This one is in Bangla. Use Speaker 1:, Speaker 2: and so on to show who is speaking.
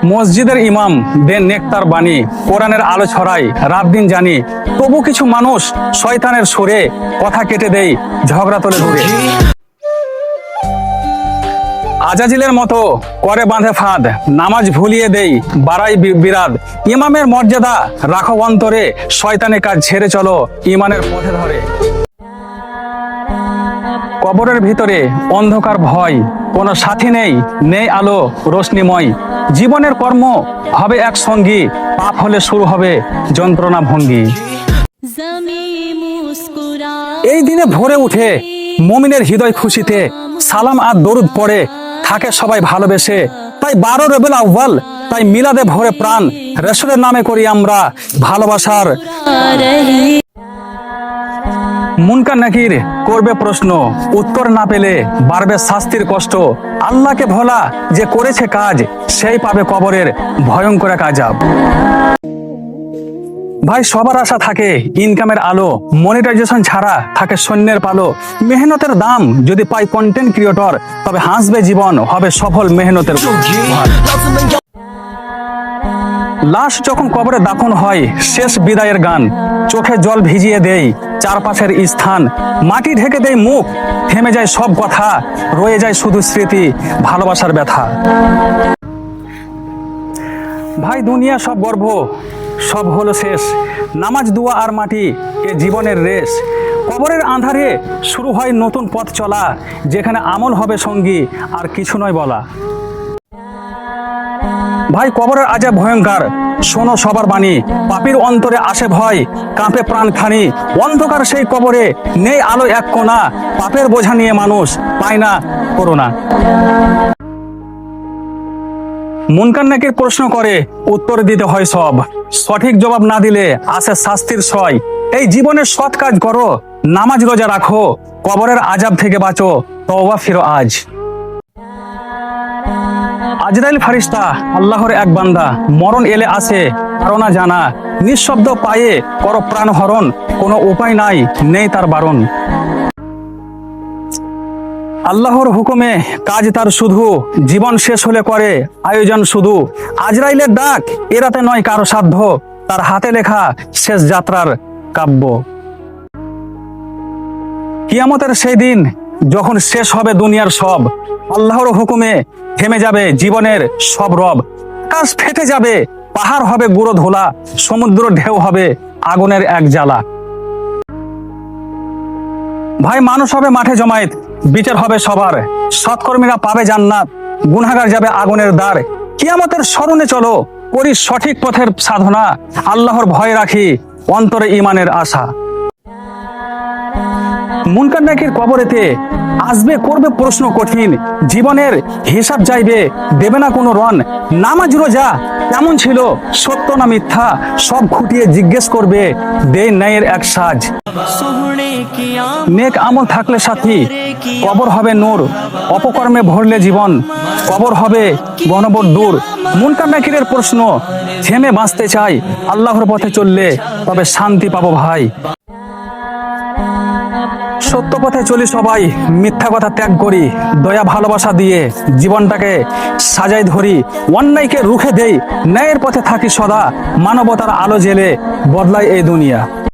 Speaker 1: মসজিদের ইমাম দেন নেকতার বাণী, কোরআনের আলো ছড়াই রাত দিন জানি। তবু কিছু মানুষ শয়তানের সুরে কথা কেটে দেই, ঝগড়া তোলে দূরে। আজাজিলের মতো করে বাঁধে ফাঁদ, নামাজ ভুলিয়ে দেই বাড়াই বিরাদ। ইমামের মর্যাদা রাখো অন্তরে, শয়তানের কাজ ছেড়ে চলো ইমানের পথে ধরে। কবরের ভিতরে অন্ধকার ভয়, কোনো সাথী নেই, নেই আলো রোশনিময়। জীবনের কর্ম হবে এক সঙ্গী, পাপ হলে শুরু হবে যন্ত্রণা ভঙ্গি। এই দিনে ভোরে উঠে মুমিনের হৃদয় খুশিতে সালাম আর দরুদ পড়ে থাকে সবাই ভালোবেসে। তাই 12 রবিউল আউয়াল, তাই মিলাদে ভরে প্রাণ, রাসূলের নামে করি আমরা ভালোবাসার। মুনকার নাকির করবে প্রশ্ন, উত্তর না পেলে বাড়বে শাস্তির কষ্ট। আল্লাহকে ভোলা যে করেছে কাজ, সেই পাবে কবরের ভয়ঙ্কর এক আযাব। ভাই সবার আশা থাকে ইনকামের আলো, মনিটাইজেশন ছাড়া থাকে সৈন্যের পালো। মেহনতের দাম যদি পাই কন্টেন্ট ক্রিয়েটর, তবে হাসবে জীবন, হবে সফল মেহনতের ঘর। লাশ যখন কবরে দাফন হয়, শেষ বিদায়ের গান, চোখে জল ভিজিয়ে দেই চারপাশের স্থান। মাটি ঢেকে দেই মুখ, থেমে যায় সব কথা, রয়ে যায় শুধু স্মৃতি, ভালোবাসার ব্যথা। ভাই দুনিয়া সব গর্ব, সব হলো শেষ, নামাজ দোয়া আর মাটি এ জীবনের রেশ। কবরের আঁধারে শুরু হয় নতুন পথ চলা, যেখানে আমল হবে সঙ্গী আর কিছু নয় বলা। ভাই কবরের আযাব ভয়ঙ্কর, শোনো সবার বাণী। পাপীর অন্তরে আসে ভয়, কাঁপে প্রাণখানি। অন্ধকার সেই কবরে নেই আলো এক কোণা, পাপের বোঝা নিয়ে মানুষ পায় না করোনা। মুনকার নাকির প্রশ্ন করে, উত্তর দিতে হয় সব, সঠিক জবাব না দিলে আসে শাস্তির সয়। এই জীবনের সৎ কাজ করো, নামাজ রোজা রাখো, কবরের আযাব থেকে বাঁচো, তওবা ফিরো আজ। আজরাইল ফারিস্তা আল্লাহর এক বান্দা, মরণ এলে আসে কারো না জানা। নিঃশব্দ পায়ে করো প্রাণ হরণ, কোনো উপায় নাই, নেই তার বারণ। আল্লাহর হুকুমে কাজ তার শুধু, জীবন শেষ হলে করে আয়োজন শুধু। আজরাইলের ডাক এড়াতে নয় কারো সাধ্য, তার হাতে লেখা শেষ যাত্রার কাব্য। কিয়ামতের সেই দিন যখন শেষ হবে দুনিয়ার সব, আল্লাহর হুকুমে থেমে যাবে জীবনের সব রব। আকাশ ফেটে যাবে, পাহাড় হবে গুঁড়ো ধোলা, সমুদ্র ঢেউ হবে আগুনের এক জ্বালা। ভাই মানুষ হবে মাঠে জমায়েত, বিচার হবে সবার। সৎকর্মীরা পাবে জান্নাত, গুনাহগার যাবে আগুনের দ্বার। কিয়ামতের স্মরণে চলো, করি সঠিক পথের সাধনা। আল্লাহর ভয় রাখি, অন্তরে ঈমানের আশা। মুনকার নাকির কবরেতে আসবে, করবে প্রশ্ন কঠিন। জীবনের হিসাব চাইবে, দেবে না কোনো রন। নামাজ রোজা কেমন ছিল, সত্য না মিথ্যা, সব খুঁটিয়ে জিজ্ঞেস করবে, দে ন্যায়ের এক সাজ। নেক আমল থাকলে সাথী, কবর হবে নূর। অপকর্মে ভরলে জীবন, কবর হবে গণবর দূর। মুনকার নাকিরের প্রশ্ন, থেমে বাঁচতে চাই, আল্লাহর পথে চললে তবে শান্তি পাবো ভাই। সত্য পথে চলি সবাই, মিথ্যা কথা ত্যাগ করি। দয়া ভালোবাসা দিয়ে জীবনটাকে সাজাই ধরি। অন্যায়কে রুখে দেই, ন্যায়ের পথে থাকি সদা। মানবতার আলো জেলে বদলায় এই দুনিয়া।